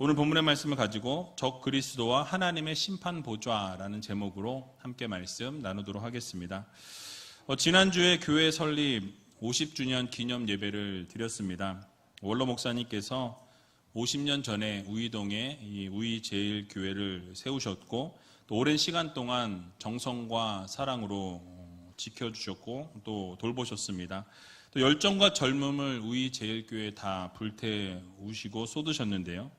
오늘 본문의 말씀을 가지고 적 그리스도와 하나님의 심판 보좌라는 제목으로 함께 말씀 나누도록 하겠습니다. 지난주에 교회 설립 50주년 기념 예배를 드렸습니다. 원로 목사님께서 50년 전에 우이동에 이 우이제일교회를 세우셨고 또 오랜 시간 동안 정성과 사랑으로 지켜주셨고 또 돌보셨습니다. 또 열정과 젊음을 우이제일교회에 다 불태우시고 쏟으셨는데요.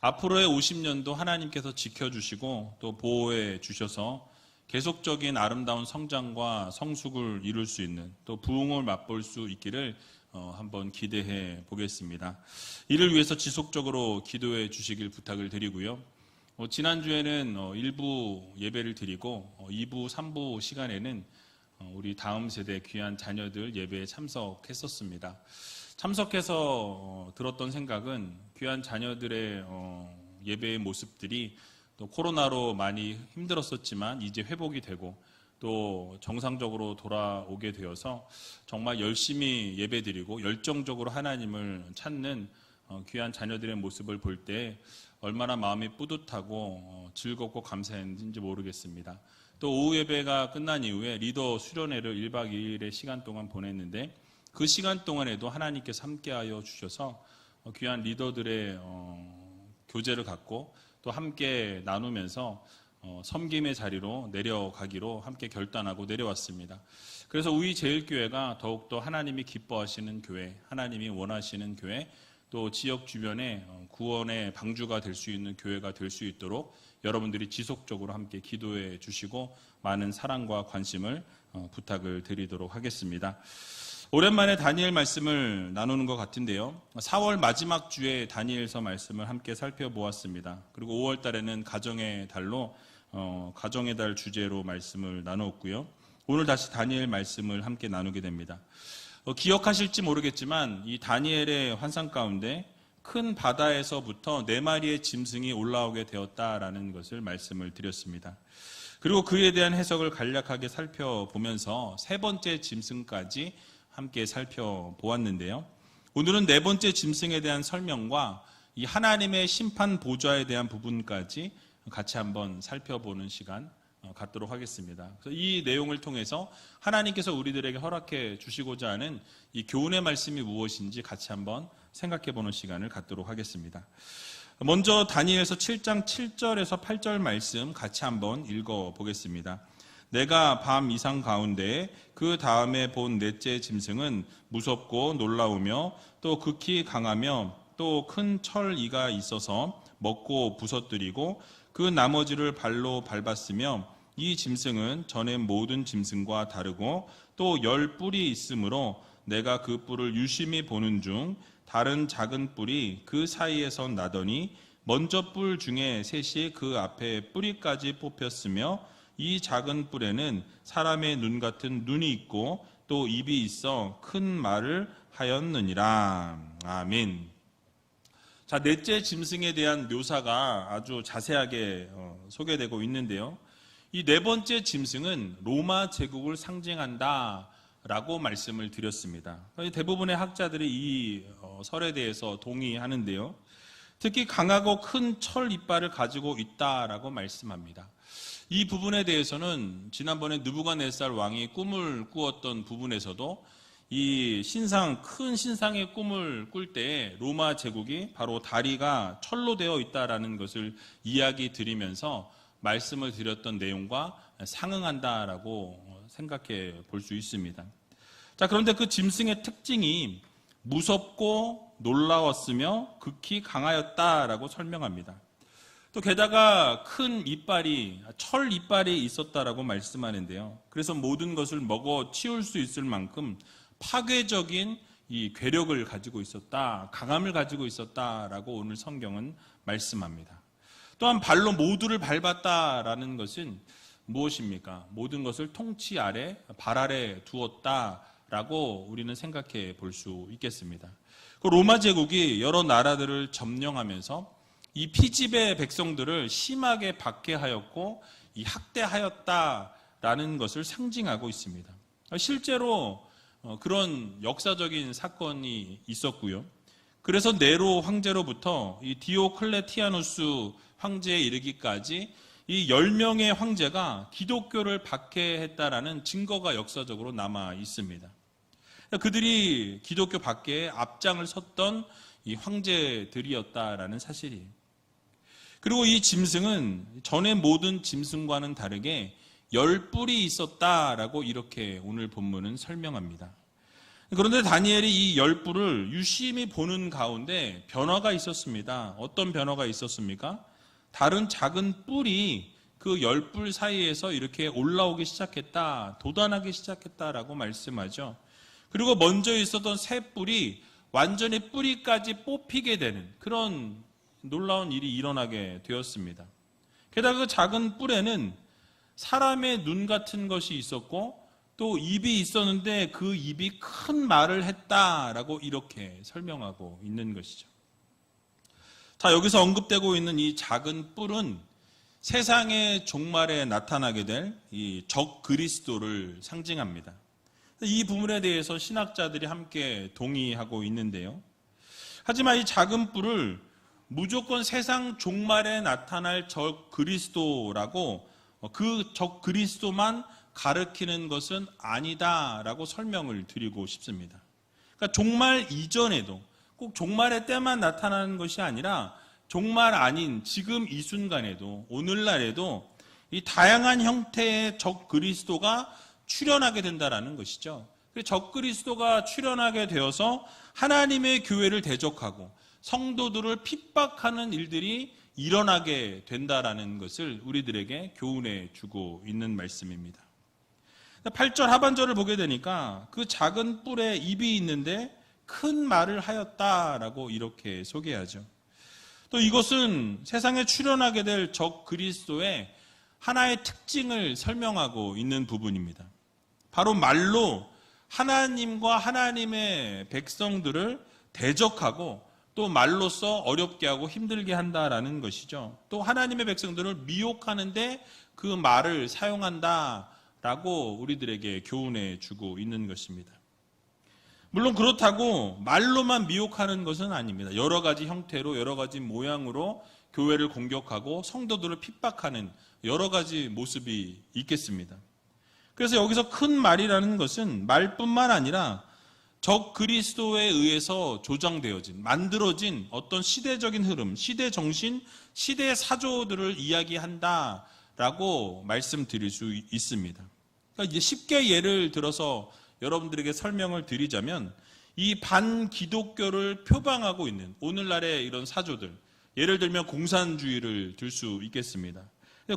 앞으로의 50년도 하나님께서 지켜주시고 또 보호해 주셔서 계속적인 아름다운 성장과 성숙을 이룰 수 있는 또 부흥을 맛볼 수 있기를 한번 기대해 보겠습니다. 이를 위해서 지속적으로 기도해 주시길 부탁을 드리고요. 지난주에는 일부 예배를 드리고 2부, 3부 시간에는 우리 다음 세대 귀한 자녀들 예배에 참석했었습니다. 참석해서 들었던 생각은 귀한 자녀들의 예배의 모습들이 또 코로나로 많이 힘들었었지만 이제 회복이 되고 또 정상적으로 돌아오게 되어서 정말 열심히 예배드리고 열정적으로 하나님을 찾는 귀한 자녀들의 모습을 볼 때 얼마나 마음이 뿌듯하고 즐겁고 감사했는지 모르겠습니다. 또 오후 예배가 끝난 이후에 리더 수련회를 1박 2일의 시간 동안 보냈는데 그 시간 동안에도 하나님께서 함께하여 주셔서 귀한 리더들의 교제를 갖고 또 함께 나누면서 섬김의 자리로 내려가기로 함께 결단하고 내려왔습니다. 그래서 우이제일교회가 더욱더 하나님이 기뻐하시는 교회, 하나님이 원하시는 교회, 또 지역 주변에 구원의 방주가 될 수 있는 교회가 될 수 있도록 여러분들이 지속적으로 함께 기도해 주시고 많은 사랑과 관심을 부탁을 드리도록 하겠습니다. 오랜만에 다니엘 말씀을 나누는 것 같은데요. 4월 마지막 주에 다니엘서 말씀을 함께 살펴보았습니다. 그리고 5월 달에는 가정의 달로 가정의 달 주제로 말씀을 나누었고요. 오늘 다시 다니엘 말씀을 함께 나누게 됩니다. 기억하실지 모르겠지만 이 다니엘의 환상 가운데 큰 바다에서부터 4마리의 짐승이 올라오게 되었다라는 것을 말씀을 드렸습니다. 그리고 그에 대한 해석을 간략하게 살펴보면서 세 번째 짐승까지 함께 살펴보았는데요. 오늘은 네 번째 짐승에 대한 설명과 이 하나님의 심판 보좌에 대한 부분까지 같이 한번 살펴보는 시간 갖도록 하겠습니다. 그래서 이 내용을 통해서 하나님께서 우리들에게 허락해 주시고자 하는 이 교훈의 말씀이 무엇인지 같이 한번 생각해 보는 시간을 갖도록 하겠습니다. 먼저 다니엘서 7장 7절에서 8절 말씀 같이 한번 읽어 보겠습니다. 내가 밤 이상 가운데 그 다음에 본 넷째 짐승은 무섭고 놀라우며 또 극히 강하며 또 큰 철이가 있어서 먹고 부서뜨리고 그 나머지를 발로 밟았으며 이 짐승은 전에 모든 짐승과 다르고 또 10뿔이 있으므로 내가 그 뿔을 유심히 보는 중 다른 작은 뿔이 그 사이에서 나더니 먼저 뿔 중에 셋이 그 앞에 뿌리까지 뽑혔으며 이 작은 뿔에는 사람의 눈 같은 눈이 있고 또 입이 있어 큰 말을 하였느니라. 아멘. 자, 넷째 짐승에 대한 묘사가 아주 자세하게 소개되고 있는데요. 이 네 번째 짐승은 로마 제국을 상징한다라고 말씀을 드렸습니다. 대부분의 학자들이 이 설에 대해서 동의하는데요. 특히 강하고 큰 철 이빨을 가지고 있다라고 말씀합니다. 이 부분에 대해서는 지난번에 느부갓네살 왕이 꿈을 꾸었던 부분에서도 이 큰 신상의 꿈을 꿀 때 로마 제국이 바로 다리가 철로 되어 있다라는 것을 이야기 드리면서 말씀을 드렸던 내용과 상응한다라고 생각해 볼 수 있습니다. 자, 그런데 그 짐승의 특징이 무섭고 놀라웠으며 극히 강하였다라고 설명합니다. 또 게다가 큰 이빨이 철 이빨이 있었다라고 말씀하는데요. 그래서 모든 것을 먹어 치울 수 있을 만큼 파괴적인 이 괴력을 가지고 있었다, 강함을 가지고 있었다라고 오늘 성경은 말씀합니다. 또한 발로 모두를 밟았다라는 것은 무엇입니까? 모든 것을 통치 아래, 발 아래 두었다라고 우리는 생각해 볼 수 있겠습니다. 그 로마 제국이 여러 나라들을 점령하면서 이 피지배 백성들을 심하게 박해하였고 이 학대하였다라는 것을 상징하고 있습니다. 실제로 그런 역사적인 사건이 있었고요. 그래서 네로 황제로부터 이 디오클레티아누스 황제에 이르기까지 이 10명의 황제가 기독교를 박해했다라는 증거가 역사적으로 남아 있습니다. 그들이 기독교 박해에 앞장을 섰던 이 황제들이었다라는 사실이에요. 그리고 이 짐승은 전의 모든 짐승과는 다르게 10뿔이 있었다라고 이렇게 오늘 본문은 설명합니다. 그런데 다니엘이 이 10뿔을 유심히 보는 가운데 변화가 있었습니다. 어떤 변화가 있었습니까? 다른 작은 뿔이 그 10뿔 사이에서 이렇게 올라오기 시작했다, 돋아나기 시작했다라고 말씀하죠. 그리고 먼저 있었던 새 뿔이 완전히 뿌리까지 뽑히게 되는 그런 놀라운 일이 일어나게 되었습니다. 게다가 그 작은 뿔에는 사람의 눈 같은 것이 있었고 또 입이 있었는데 그 입이 큰 말을 했다라고 이렇게 설명하고 있는 것이죠. 자, 여기서 언급되고 있는 이 작은 뿔은 세상의 종말에 나타나게 될 이 적 그리스도를 상징합니다. 이 부분에 대해서 신학자들이 함께 동의하고 있는데요. 하지만 이 작은 뿔을 무조건 세상 종말에 나타날 적 그리스도라고 그 적 그리스도만 가르치는 것은 아니다라고 설명을 드리고 싶습니다. 그러니까 종말 이전에도 꼭 종말의 때만 나타나는 것이 아니라 종말 아닌 지금 이 순간에도 오늘날에도 이 다양한 형태의 적 그리스도가 출현하게 된다라는 것이죠. 적 그리스도가 출현하게 되어서 하나님의 교회를 대적하고 성도들을 핍박하는 일들이 일어나게 된다라는 것을 우리들에게 교훈해 주고 있는 말씀입니다. 8절 하반절을 보게 되니까 그 작은 뿔에 입이 있는데 큰 말을 하였다라고 이렇게 소개하죠. 또 이것은 세상에 출현하게 될 적 그리스도의 하나의 특징을 설명하고 있는 부분입니다. 바로 말로 하나님과 하나님의 백성들을 대적하고 또 말로써 어렵게 하고 힘들게 한다라는 것이죠. 또 하나님의 백성들을 미혹하는데 그 말을 사용한다라고 우리들에게 교훈해 주고 있는 것입니다. 물론 그렇다고 말로만 미혹하는 것은 아닙니다. 여러 가지 형태로 여러 가지 모양으로 교회를 공격하고 성도들을 핍박하는 여러 가지 모습이 있겠습니다. 그래서 여기서 큰 말이라는 것은 말뿐만 아니라 적 그리스도에 의해서 조장되어진, 만들어진 어떤 시대적인 흐름, 시대 정신, 시대 사조들을 이야기한다라고 말씀드릴 수 있습니다. 그러니까 이제 쉽게 예를 들어서 여러분들에게 설명을 드리자면 이 반기독교를 표방하고 있는 오늘날의 이런 사조들, 예를 들면 공산주의를 들 수 있겠습니다.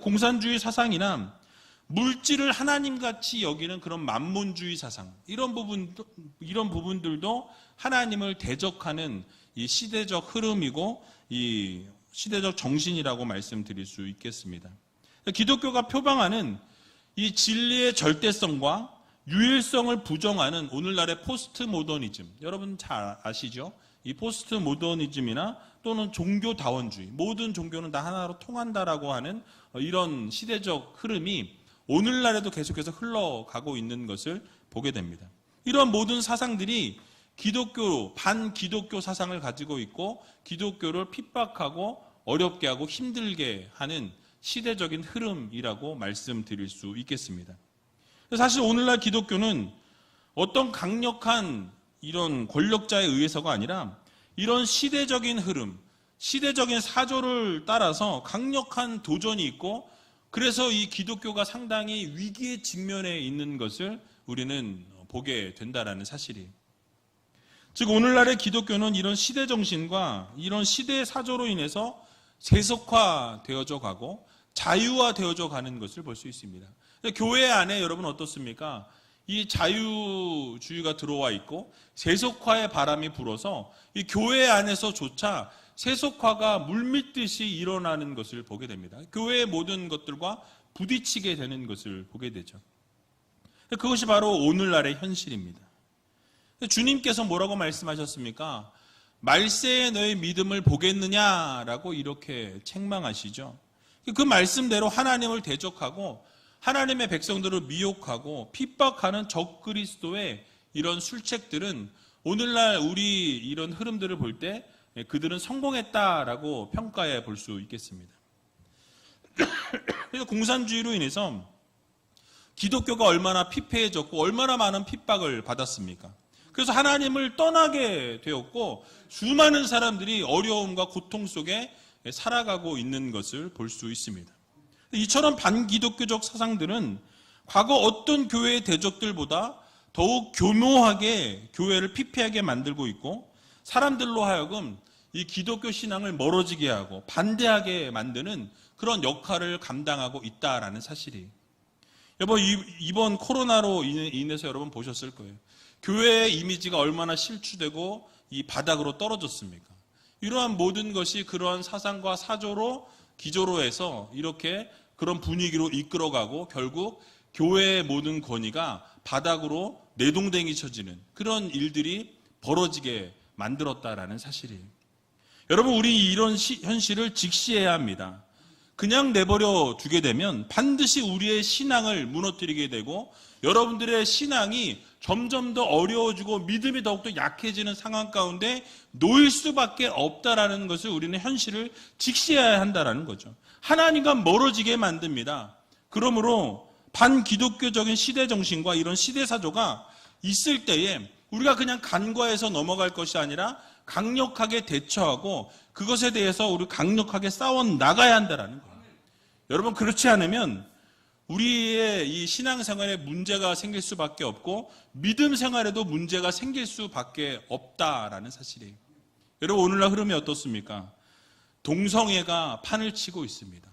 공산주의 사상이나 물질을 하나님같이 여기는 그런 만몬주의 사상, 이런 부분들도 하나님을 대적하는 이 시대적 흐름이고 이 시대적 정신이라고 말씀드릴 수 있겠습니다. 기독교가 표방하는 이 진리의 절대성과 유일성을 부정하는 오늘날의 포스트 모더니즘, 여러분 잘 아시죠? 이 포스트 모더니즘이나 또는 종교다원주의, 모든 종교는 다 하나로 통한다라고 하는 이런 시대적 흐름이 오늘날에도 계속해서 흘러가고 있는 것을 보게 됩니다. 이런 모든 사상들이 반기독교 사상을 가지고 있고 기독교를 핍박하고 어렵게 하고 힘들게 하는 시대적인 흐름이라고 말씀드릴 수 있겠습니다. 사실 오늘날 기독교는 어떤 강력한 이런 권력자에 의해서가 아니라 이런 시대적인 흐름, 시대적인 사조를 따라서 강력한 도전이 있고 그래서 이 기독교가 상당히 위기에 직면해 있는 것을 우리는 보게 된다라는 사실이에요. 즉 오늘날의 기독교는 이런 시대 정신과 이런 시대의 사조로 인해서 세속화되어져 가고 자유화되어져 가는 것을 볼 수 있습니다. 교회 안에 여러분 어떻습니까? 이 자유주의가 들어와 있고 세속화의 바람이 불어서 이 교회 안에서조차 세속화가 물밀듯이 일어나는 것을 보게 됩니다. 교회의 모든 것들과 부딪히게 되는 것을 보게 되죠. 그것이 바로 오늘날의 현실입니다. 주님께서 뭐라고 말씀하셨습니까? 말세에 너의 믿음을 보겠느냐라고 이렇게 책망하시죠. 그 말씀대로 하나님을 대적하고 하나님의 백성들을 미혹하고 핍박하는 적 그리스도의 이런 술책들은 오늘날 우리 이런 흐름들을 볼 때 그들은 성공했다라고 평가해 볼 수 있겠습니다. 그래서 공산주의로 인해서 기독교가 얼마나 피폐해졌고 얼마나 많은 핍박을 받았습니까? 그래서 하나님을 떠나게 되었고 수많은 사람들이 어려움과 고통 속에 살아가고 있는 것을 볼 수 있습니다. 이처럼 반기독교적 사상들은 과거 어떤 교회의 대적들보다 더욱 교묘하게 교회를 피폐하게 만들고 있고 사람들로 하여금 이 기독교 신앙을 멀어지게 하고 반대하게 만드는 그런 역할을 감당하고 있다라는 사실이. 여러분, 이번 코로나로 인해서 여러분 보셨을 거예요. 교회의 이미지가 얼마나 실추되고 이 바닥으로 떨어졌습니까? 이러한 모든 것이 그러한 사상과 사조로 기조로 해서 이렇게 그런 분위기로 이끌어가고 결국 교회의 모든 권위가 바닥으로 내동댕이 쳐지는 그런 일들이 벌어지게 만들었다라는 사실이에요. 여러분, 우리 이런 현실을 직시해야 합니다. 그냥 내버려 두게 되면 반드시 우리의 신앙을 무너뜨리게 되고 여러분들의 신앙이 점점 더 어려워지고 믿음이 더욱더 약해지는 상황 가운데 놓일 수밖에 없다라는 것을 우리는 현실을 직시해야 한다라는 거죠. 하나님과 멀어지게 만듭니다. 그러므로 반기독교적인 시대 정신과 이런 시대 사조가 있을 때에 우리가 그냥 간과해서 넘어갈 것이 아니라 강력하게 대처하고 그것에 대해서 우리 강력하게 싸워 나가야 한다라는 거예요. 여러분, 그렇지 않으면 우리의 이 신앙생활에 문제가 생길 수밖에 없고 믿음 생활에도 문제가 생길 수밖에 없다라는 사실이에요. 여러분, 오늘날 흐름이 어떻습니까? 동성애가 판을 치고 있습니다.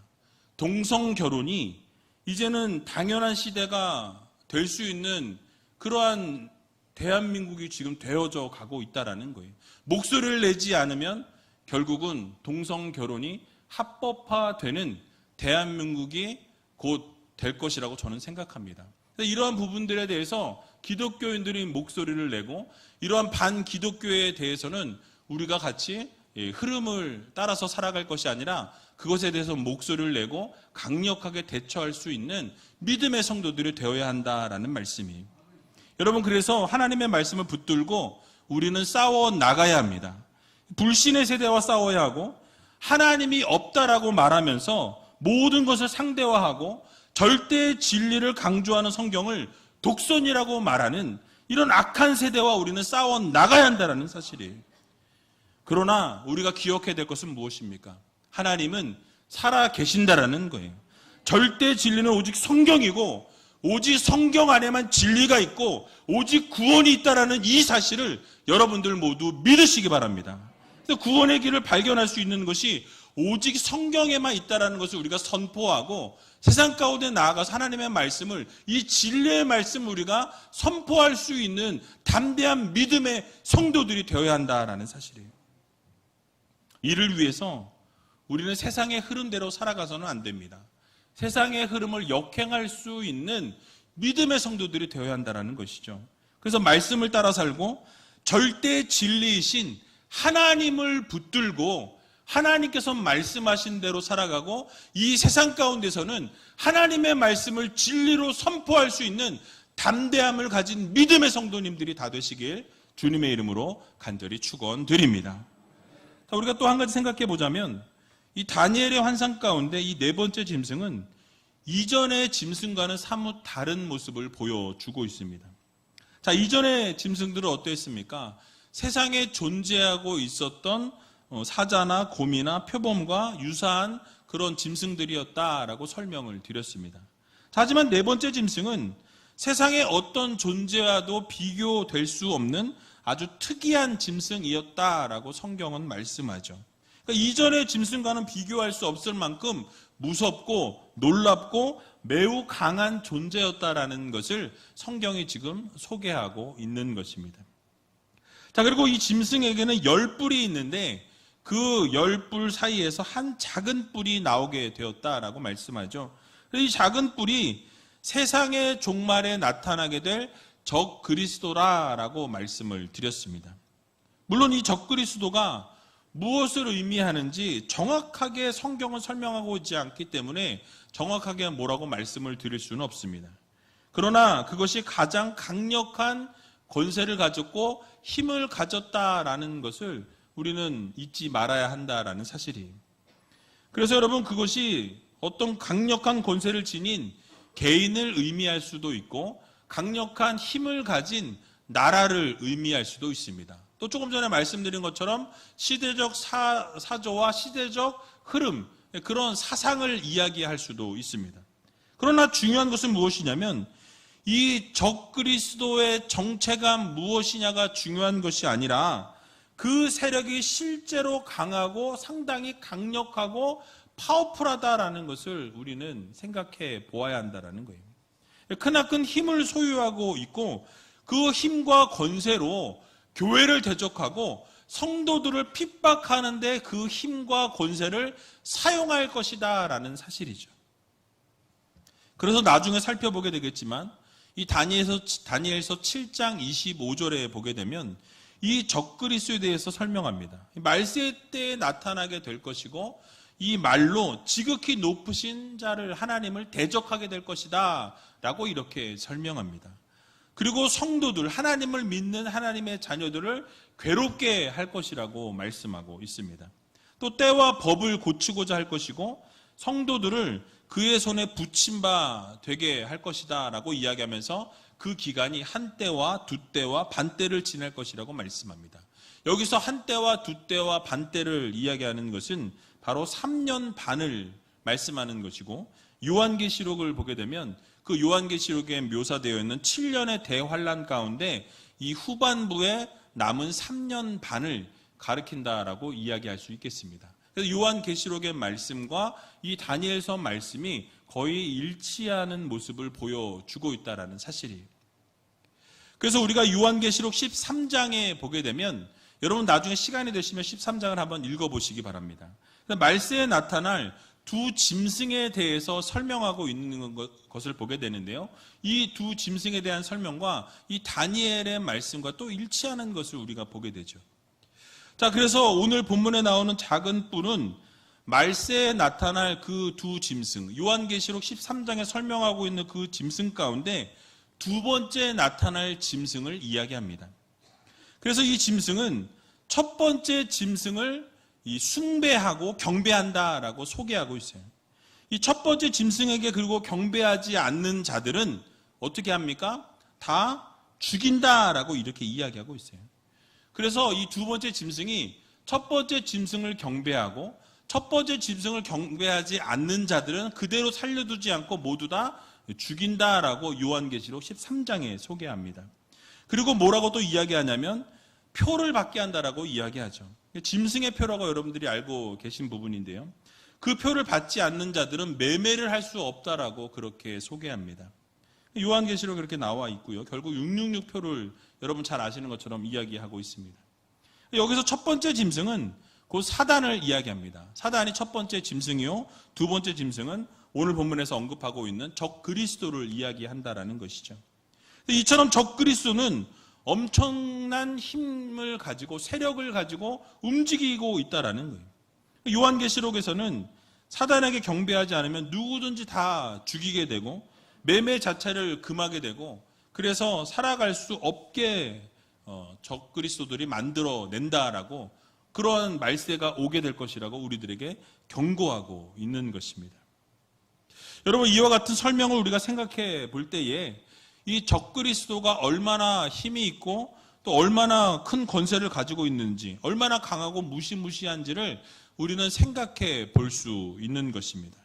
동성 결혼이 이제는 당연한 시대가 될 수 있는 그러한 대한민국이 지금 되어져 가고 있다라는 거예요. 목소리를 내지 않으면 결국은 동성 결혼이 합법화되는 대한민국이 곧 될 것이라고 저는 생각합니다. 이러한 부분들에 대해서 기독교인들이 목소리를 내고 이러한 반기독교에 대해서는 우리가 같이 흐름을 따라서 살아갈 것이 아니라 그것에 대해서 목소리를 내고 강력하게 대처할 수 있는 믿음의 성도들이 되어야 한다라는 말씀이에요. 여러분, 그래서 하나님의 말씀을 붙들고 우리는 싸워 나가야 합니다. 불신의 세대와 싸워야 하고 하나님이 없다라고 말하면서 모든 것을 상대화하고 절대의 진리를 강조하는 성경을 독선이라고 말하는 이런 악한 세대와 우리는 싸워 나가야 한다는 사실이에요. 그러나 우리가 기억해야 될 것은 무엇입니까? 하나님은 살아 계신다라는 거예요. 절대 진리는 오직 성경이고 오직 성경 안에만 진리가 있고 오직 구원이 있다라는 이 사실을 여러분들 모두 믿으시기 바랍니다. 그래서 구원의 길을 발견할 수 있는 것이 오직 성경에만 있다라는 것을 우리가 선포하고 세상 가운데 나아가서 하나님의 말씀을, 이 진리의 말씀을 우리가 선포할 수 있는 담대한 믿음의 성도들이 되어야 한다라는 사실이에요. 이를 위해서 우리는 세상의 흐름대로 살아가서는 안 됩니다. 세상의 흐름을 역행할 수 있는 믿음의 성도들이 되어야 한다는 것이죠. 그래서 말씀을 따라 살고 절대 진리이신 하나님을 붙들고 하나님께서 말씀하신 대로 살아가고 이 세상 가운데서는 하나님의 말씀을 진리로 선포할 수 있는 담대함을 가진 믿음의 성도님들이 다 되시길 주님의 이름으로 간절히 축원드립니다. 우리가 또 한 가지 생각해 보자면 이 다니엘의 환상 가운데 이 네 번째 짐승은 이전의 짐승과는 사뭇 다른 모습을 보여주고 있습니다. 자, 이전의 짐승들은 어떠했습니까? 세상에 존재하고 있었던 사자나 곰이나 표범과 유사한 그런 짐승들이었다라고 설명을 드렸습니다. 하지만 네 번째 짐승은 세상의 어떤 존재와도 비교될 수 없는 아주 특이한 짐승이었다라고 성경은 말씀하죠. 그러니까 이전의 짐승과는 비교할 수 없을 만큼 무섭고 놀랍고 매우 강한 존재였다라는 것을 성경이 지금 소개하고 있는 것입니다. 자, 그리고 이 짐승에게는 10뿔이 있는데 그 10뿔 사이에서 한 작은 뿔이 나오게 되었다라고 말씀하죠. 이 작은 뿔이 세상의 종말에 나타나게 될 적 그리스도라고 말씀을 드렸습니다. 물론 이 적 그리스도가 무엇을 의미하는지 정확하게 성경은 설명하고 있지 않기 때문에 정확하게 뭐라고 말씀을 드릴 수는 없습니다. 그러나 그것이 가장 강력한 권세를 가졌고 힘을 가졌다라는 것을 우리는 잊지 말아야 한다라는 사실이에요. 그래서 여러분, 그것이 어떤 강력한 권세를 지닌 개인을 의미할 수도 있고 강력한 힘을 가진 나라를 의미할 수도 있습니다. 또 조금 전에 말씀드린 것처럼 시대적 사조와 시대적 흐름, 그런 사상을 이야기할 수도 있습니다. 그러나 중요한 것은 무엇이냐면 이 적그리스도의 정체가 무엇이냐가 중요한 것이 아니라 그 세력이 실제로 강하고 상당히 강력하고 파워풀하다라는 것을 우리는 생각해 보아야 한다는 거예요. 크나큰 힘을 소유하고 있고 그 힘과 권세로 교회를 대적하고 성도들을 핍박하는데 그 힘과 권세를 사용할 것이다 라는 사실이죠. 그래서 나중에 살펴보게 되겠지만 이 다니엘서 7장 25절에 보게 되면 이 적그리스도에 대해서 설명합니다. 말세 때에 나타나게 될 것이고 이 말로 지극히 높으신 자를 하나님을 대적하게 될 것이다 라고 이렇게 설명합니다. 그리고 성도들, 하나님을 믿는 하나님의 자녀들을 괴롭게 할 것이라고 말씀하고 있습니다. 또 때와 법을 고치고자 할 것이고 성도들을 그의 손에 붙임 바 되게 할 것이다 라고 이야기하면서 그 기간이 한 때와 두 때와 반 때를 지날 것이라고 말씀합니다. 여기서 한 때와 두 때와 반 때를 이야기하는 것은 바로 3년 반을 말씀하는 것이고 요한계시록을 보게 되면 그 요한계시록에 묘사되어 있는 7년의 대환란 가운데 이 후반부에 남은 3년 반을 가리킨다라고 이야기할 수 있겠습니다. 그래서 요한계시록의 말씀과 이 다니엘서 말씀이 거의 일치하는 모습을 보여주고 있다는 사실이에요. 그래서 우리가 요한계시록 13장에 보게 되면 여러분 나중에 시간이 되시면 13장을 한번 읽어보시기 바랍니다. 말세에 나타날 두 짐승에 대해서 설명하고 있는 것을 보게 되는데요. 이 두 짐승에 대한 설명과 이 다니엘의 말씀과 또 일치하는 것을 우리가 보게 되죠. 자, 그래서 오늘 본문에 나오는 작은 뿔은 말세에 나타날 그 두 짐승, 요한계시록 13장에 설명하고 있는 그 짐승 가운데 두 번째 나타날 짐승을 이야기합니다. 그래서 이 짐승은 첫 번째 짐승을 숭배하고 경배한다라고 소개하고 있어요. 이 첫 번째 짐승에게 그리고 경배하지 않는 자들은 어떻게 합니까? 다 죽인다라고 이렇게 이야기하고 있어요. 그래서 이 두 번째 짐승이 첫 번째 짐승을 경배하고 첫 번째 짐승을 경배하지 않는 자들은 그대로 살려두지 않고 모두 다 죽인다라고 요한계시록 13장에 소개합니다. 그리고 뭐라고 또 이야기하냐면 표를 받게 한다라고 이야기하죠. 짐승의 표라고 여러분들이 알고 계신 부분인데요. 그 표를 받지 않는 자들은 매매를 할 수 없다라고 그렇게 소개합니다. 요한계시록에 그렇게 나와 있고요. 결국 666표를 여러분 잘 아시는 것처럼 이야기하고 있습니다. 여기서 첫 번째 짐승은 곧 사단을 이야기합니다. 사단이 첫 번째 짐승이요. 두 번째 짐승은 오늘 본문에서 언급하고 있는 적그리스도를 이야기한다라는 것이죠. 이처럼 적그리스도는 엄청난 힘을 가지고 세력을 가지고 움직이고 있다라는 거예요. 요한계시록에서는 사단에게 경배하지 않으면 누구든지 다 죽이게 되고 매매 자체를 금하게 되고 그래서 살아갈 수 없게 적그리스도들이 만들어낸다라고 그러한 말세가 오게 될 것이라고 우리들에게 경고하고 있는 것입니다. 여러분, 이와 같은 설명을 우리가 생각해 볼 때에 이 적그리스도가 얼마나 힘이 있고 또 얼마나 큰 권세를 가지고 있는지, 얼마나 강하고 무시무시한지를 우리는 생각해 볼 수 있는 것입니다.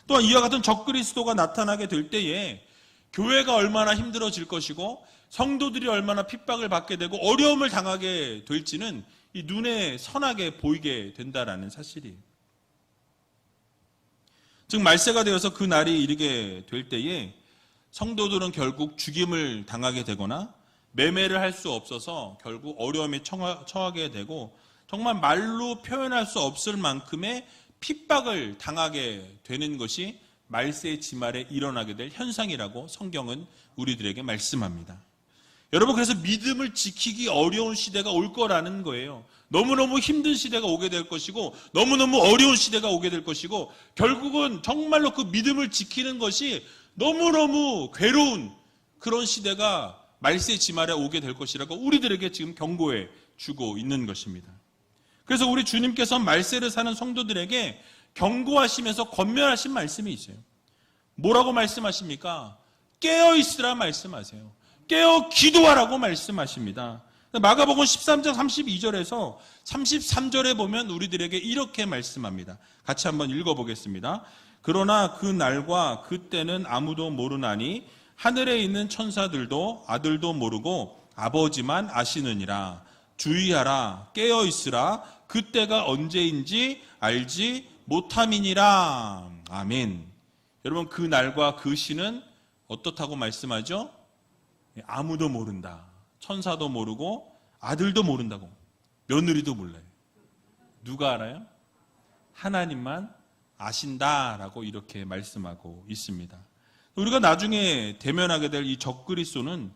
또한 이와 같은 적그리스도가 나타나게 될 때에 교회가 얼마나 힘들어질 것이고 성도들이 얼마나 핍박을 받게 되고 어려움을 당하게 될지는 이 눈에 선하게 보이게 된다라는 사실이에요. 즉 말세가 되어서 그 날이 이르게 될 때에 성도들은 결국 죽임을 당하게 되거나 매매를 할 수 없어서 결국 어려움에 처하게 되고 정말 말로 표현할 수 없을 만큼의 핍박을 당하게 되는 것이 말세의 지말에 일어나게 될 현상이라고 성경은 우리들에게 말씀합니다. 여러분, 그래서 믿음을 지키기 어려운 시대가 올 거라는 거예요. 너무너무 힘든 시대가 오게 될 것이고 너무너무 어려운 시대가 오게 될 것이고 결국은 정말로 그 믿음을 지키는 것이 너무너무 괴로운 그런 시대가 말세 지말에 오게 될 것이라고 우리들에게 지금 경고해 주고 있는 것입니다. 그래서 우리 주님께서 말세를 사는 성도들에게 경고하시면서 권면하신 말씀이 있어요. 뭐라고 말씀하십니까? 깨어있으라 말씀하세요. 깨어 기도하라고 말씀하십니다. 마가복음 13장 32절에서 33절에 보면 우리들에게 이렇게 말씀합니다. 같이 한번 읽어보겠습니다. 그러나 그 날과 그 때는 아무도 모르나니 하늘에 있는 천사들도 아들도 모르고 아버지만 아시느니라. 주의하라, 깨어있으라. 그때가 언제인지 알지 못함이니라. 아멘. 여러분, 그 날과 그 시는 어떻다고 말씀하죠? 아무도 모른다. 천사도 모르고 아들도 모른다고. 며느리도 몰라요. 누가 알아요? 하나님만 아신다라고 이렇게 말씀하고 있습니다. 우리가 나중에 대면하게 될 이 적그리스도는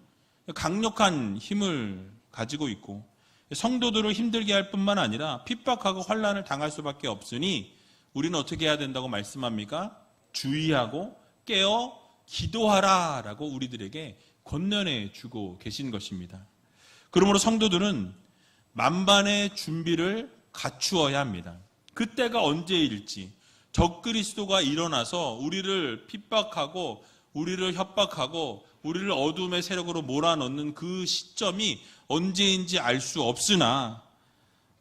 강력한 힘을 가지고 있고 성도들을 힘들게 할 뿐만 아니라 핍박하고 환난을 당할 수밖에 없으니 우리는 어떻게 해야 된다고 말씀합니까? 주의하고 깨어 기도하라 라고 우리들에게 권면해 주고 계신 것입니다. 그러므로 성도들은 만반의 준비를 갖추어야 합니다. 그때가 언제일지, 적그리스도가 일어나서 우리를 핍박하고 우리를 협박하고 우리를 어둠의 세력으로 몰아넣는 그 시점이 언제인지 알 수 없으나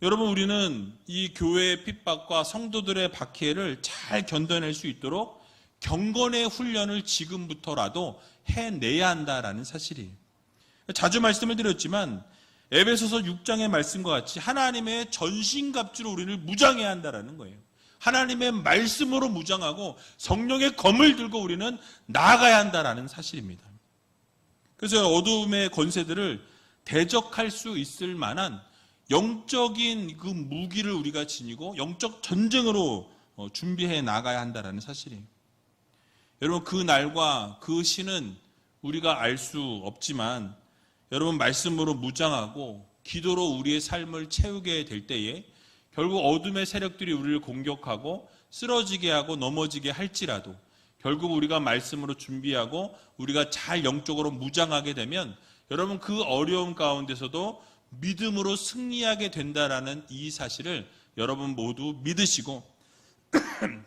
여러분, 우리는 이 교회의 핍박과 성도들의 박해를 잘 견뎌낼 수 있도록 경건의 훈련을 지금부터라도 해내야 한다라는 사실이에요. 자주 말씀을 드렸지만 에베소서 6장의 말씀과 같이 하나님의 전신갑주로 우리를 무장해야 한다라는 거예요. 하나님의 말씀으로 무장하고 성령의 검을 들고 우리는 나아가야 한다라는 사실입니다. 그래서 어둠의 권세들을 대적할 수 있을 만한 영적인 그 무기를 우리가 지니고 영적 전쟁으로 준비해 나가야 한다라는 사실이에요. 여러분, 그 날과 그 시는 우리가 알 수 없지만 여러분, 말씀으로 무장하고 기도로 우리의 삶을 채우게 될 때에 결국 어둠의 세력들이 우리를 공격하고 쓰러지게 하고 넘어지게 할지라도 결국 우리가 말씀으로 준비하고 우리가 잘 영적으로 무장하게 되면 여러분, 그 어려움 가운데서도 믿음으로 승리하게 된다라는 이 사실을 여러분 모두 믿으시고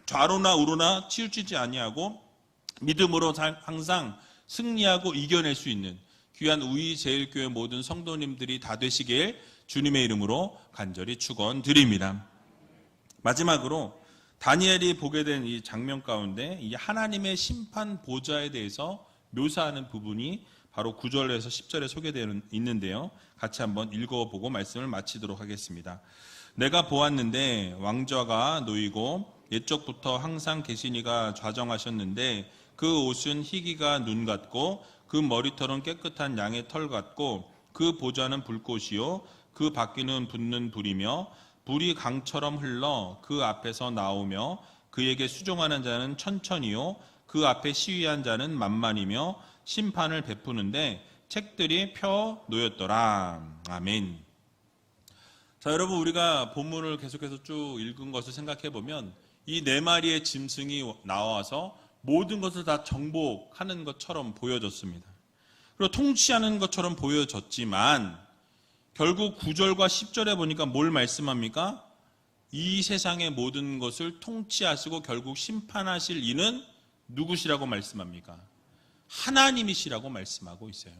좌로나 우로나 치우치지 아니하고 믿음으로 항상 승리하고 이겨낼 수 있는 귀한 우이제일교회 모든 성도님들이 다 되시길 주님의 이름으로 간절히 축원드립니다. 마지막으로 다니엘이 보게 된 이 장면 가운데 이 하나님의 심판 보좌에 대해서 묘사하는 부분이 바로 9절에서 10절에 소개되어 있는데요. 같이 한번 읽어보고 말씀을 마치도록 하겠습니다. 내가 보았는데 왕좌가 놓이고 옛적부터 항상 계시니가 좌정하셨는데 그 옷은 희기가 눈 같고 그 머리털은 깨끗한 양의 털 같고 그 보좌는 불꽃이요 그 바퀴는 붙는 불이며 불이 강처럼 흘러 그 앞에서 나오며 그에게 수종하는 자는 천천히요 그 앞에 시위한 자는 만만이며 심판을 베푸는데 책들이 펴 놓였더라. 아멘. 자, 여러분, 우리가 본문을 계속해서 쭉 읽은 것을 생각해 보면 이 네 마리의 짐승이 나와서 모든 것을 다 정복하는 것처럼 보여졌습니다. 그리고 통치하는 것처럼 보여졌지만 결국 9절과 10절에 보니까 뭘 말씀합니까? 이 세상의 모든 것을 통치하시고 결국 심판하실 이는 누구시라고 말씀합니까? 하나님이시라고 말씀하고 있어요.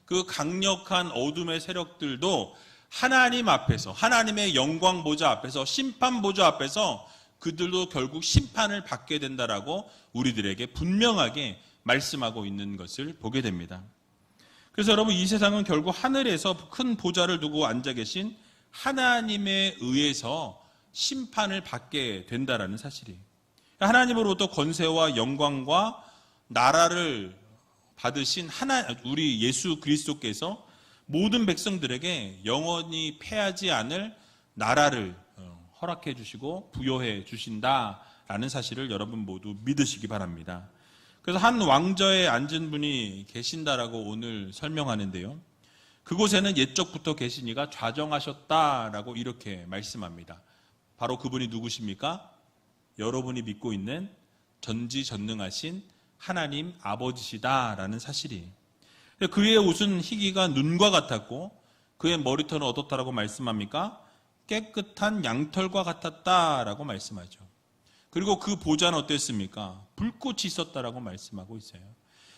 그 강력한 어둠의 세력들도 하나님 앞에서, 하나님의 영광 보좌 앞에서, 심판 보좌 앞에서 그들도 결국 심판을 받게 된다라고 우리들에게 분명하게 말씀하고 있는 것을 보게 됩니다. 그래서 여러분, 이 세상은 결국 하늘에서 큰 보좌를 두고 앉아 계신 하나님에 의해서 심판을 받게 된다라는 사실이에요. 하나님으로부터 권세와 영광과 나라를 받으신 우리 예수 그리스도께서 모든 백성들에게 영원히 패하지 않을 나라를 허락해 주시고 부여해 주신다라는 사실을 여러분 모두 믿으시기 바랍니다. 그래서 한 왕좌에 앉은 분이 계신다라고 오늘 설명하는데요. 그곳에는 옛적부터 계시니가 좌정하셨다라고 이렇게 말씀합니다. 바로 그분이 누구십니까? 여러분이 믿고 있는 전지전능하신 하나님 아버지시다라는 사실이에요. 그의 옷은 희기가 눈과 같았고 그의 머리털은 어떻다라고 말씀합니까? 깨끗한 양털과 같았다라고 말씀하죠. 그리고 그 보좌는 어땠습니까? 불꽃이 있었다라고 말씀하고 있어요.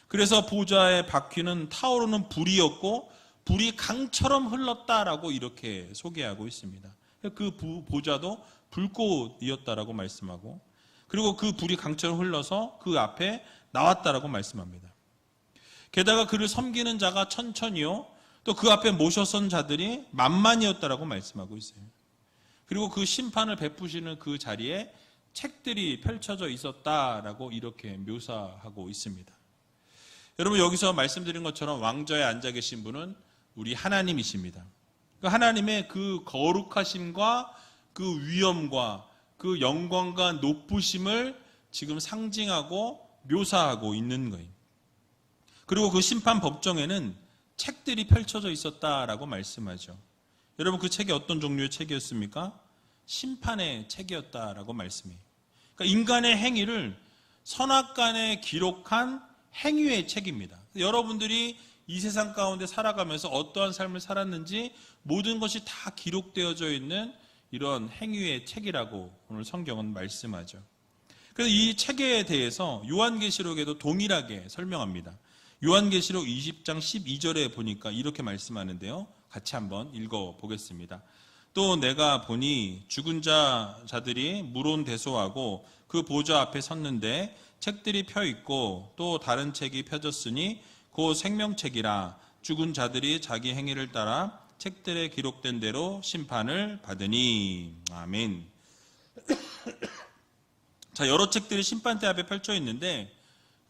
그래서 보좌의 바퀴는 타오르는 불이었고 불이 강처럼 흘렀다라고 이렇게 소개하고 있습니다. 그 보좌도 불꽃이었다라고 말씀하고, 그리고 그 불이 강처럼 흘러서 그 앞에 나왔다라고 말씀합니다. 게다가 그를 섬기는 자가 천천히요, 또 그 앞에 모셔선 자들이 만만이었다라고 말씀하고 있어요. 그리고 그 심판을 베푸시는 그 자리에 책들이 펼쳐져 있었다라고 이렇게 묘사하고 있습니다. 여러분, 여기서 말씀드린 것처럼 왕좌에 앉아 계신 분은 우리 하나님이십니다. 그 하나님의 그 거룩하심과 그 위엄과 그 영광과 높으심을 지금 상징하고 묘사하고 있는 거예요. 그리고 그 심판 법정에는 책들이 펼쳐져 있었다라고 말씀하죠. 여러분, 그 책이 어떤 종류의 책이었습니까? 심판의 책이었다라고 말씀해요. 그러니까 인간의 행위를 선악간에 기록한 행위의 책입니다. 여러분들이 이 세상 가운데 살아가면서 어떠한 삶을 살았는지 모든 것이 다 기록되어져 있는 이런 행위의 책이라고 오늘 성경은 말씀하죠. 그래서 이 책에 대해서 요한계시록에도 동일하게 설명합니다. 요한계시록 20장 12절에 보니까 이렇게 말씀하는데요. 같이 한번 읽어보겠습니다. 또 내가 보니 죽은 자들이 물온대소하고 그 보좌 앞에 섰는데 책들이 펴있고 또 다른 책이 펴졌으니 그 생명책이라 죽은 자들이 자기 행위를 따라 책들에 기록된 대로 심판을 받으니. 아멘. 자, 여러 책들이 심판대 앞에 펼쳐 있는데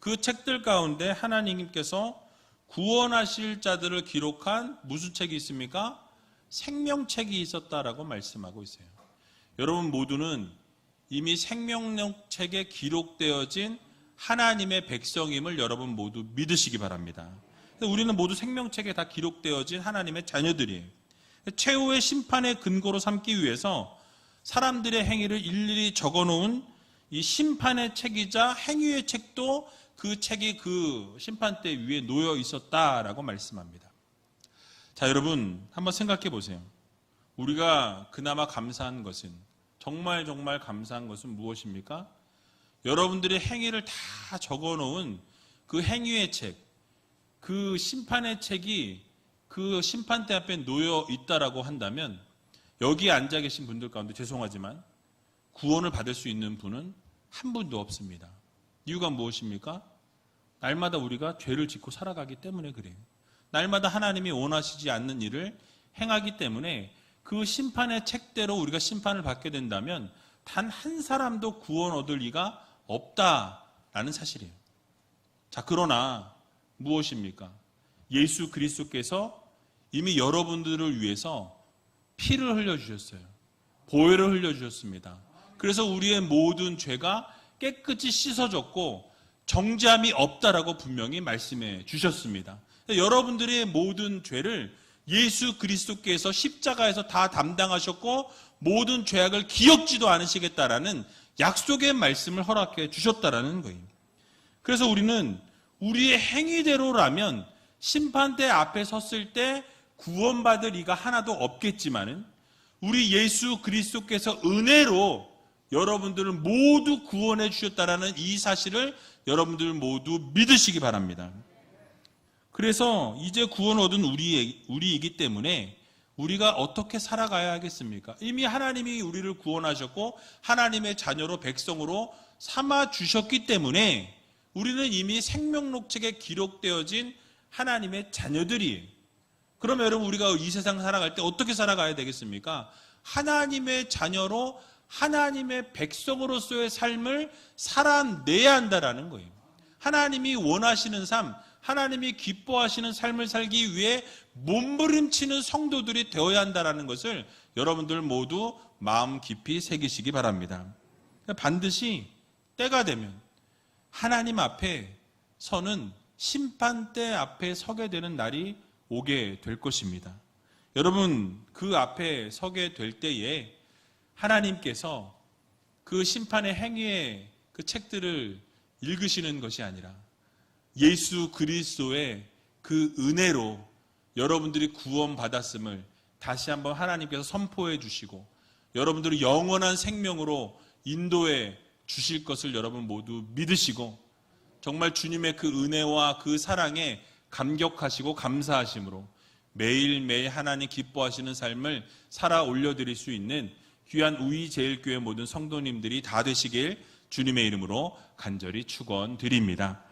그 책들 가운데 하나님께서 구원하실 자들을 기록한 무슨 책이 있습니까? 생명책이 있었다라고 말씀하고 있어요. 여러분 모두는 이미 생명책에 기록되어진 하나님의 백성임을 여러분 모두 믿으시기 바랍니다. 우리는 모두 생명책에 다 기록되어진 하나님의 자녀들이에요. 최후의 심판의 근거로 삼기 위해서 사람들의 행위를 일일이 적어놓은 이 심판의 책이자 행위의 책도 그 책이 그 심판대 위에 놓여 있었다라고 말씀합니다. 자, 여러분 한번 생각해 보세요. 우리가 그나마 감사한 것은, 정말 감사한 것은 무엇입니까? 여러분들의 행위를 다 적어놓은 그 행위의 책, 그 심판의 책이 그 심판대 앞에 놓여 있다라고 한다면 여기에 앉아 계신 분들 가운데 죄송하지만 구원을 받을 수 있는 분은 한 분도 없습니다. 이유가 무엇입니까? 날마다 우리가 죄를 짓고 살아가기 때문에 그래요. 날마다 하나님이 원하시지 않는 일을 행하기 때문에 그 심판의 책대로 우리가 심판을 받게 된다면 단 한 사람도 구원 얻을 리가 없다라는 사실이에요. 자, 그러나 무엇입니까? 예수 그리스도께서 이미 여러분들을 위해서 피를 흘려주셨어요. 보혈을 흘려주셨습니다. 그래서 우리의 모든 죄가 깨끗이 씻어졌고 정죄함이 없다라고 분명히 말씀해 주셨습니다. 여러분들의 모든 죄를 예수 그리스도께서 십자가에서 다 담당하셨고 모든 죄악을 기억지도 않으시겠다라는 약속의 말씀을 허락해 주셨다라는 거예요. 그래서 우리는 우리의 행위대로라면 심판대 앞에 섰을 때 구원받을 이가 하나도 없겠지만은 우리 예수 그리스도께서 은혜로 여러분들을 모두 구원해 주셨다라는 이 사실을 여러분들 모두 믿으시기 바랍니다. 그래서 이제 구원 얻은 우리이기 때문에 우리가 어떻게 살아가야 하겠습니까? 이미 하나님이 우리를 구원하셨고 하나님의 자녀로 백성으로 삼아 주셨기 때문에 우리는 이미 생명록책에 기록되어진 하나님의 자녀들이에요. 그러면 여러분 우리가 이 세상 살아갈 때 어떻게 살아가야 되겠습니까? 하나님의 자녀로 하나님의 백성으로서의 삶을 살아내야 한다라는 거예요. 하나님이 원하시는 삶, 하나님이 기뻐하시는 삶을 살기 위해 몸부림치는 성도들이 되어야 한다는 것을 여러분들 모두 마음 깊이 새기시기 바랍니다. 반드시 때가 되면 하나님 앞에 서는 심판대 앞에 서게 되는 날이 오게 될 것입니다. 여러분 그 앞에 서게 될 때에 하나님께서 그 심판의 행위의 그 책들을 읽으시는 것이 아니라 예수 그리스도의 그 은혜로 여러분들이 구원받았음을 다시 한번 하나님께서 선포해 주시고 여러분들이 영원한 생명으로 인도해 주실 것을 여러분 모두 믿으시고 정말 주님의 그 은혜와 그 사랑에 감격하시고 감사하심으로 매일매일 하나님 기뻐하시는 삶을 살아 올려드릴 수 있는 귀한 우이제일교회 모든 성도님들이 다 되시길 주님의 이름으로 간절히 축원드립니다.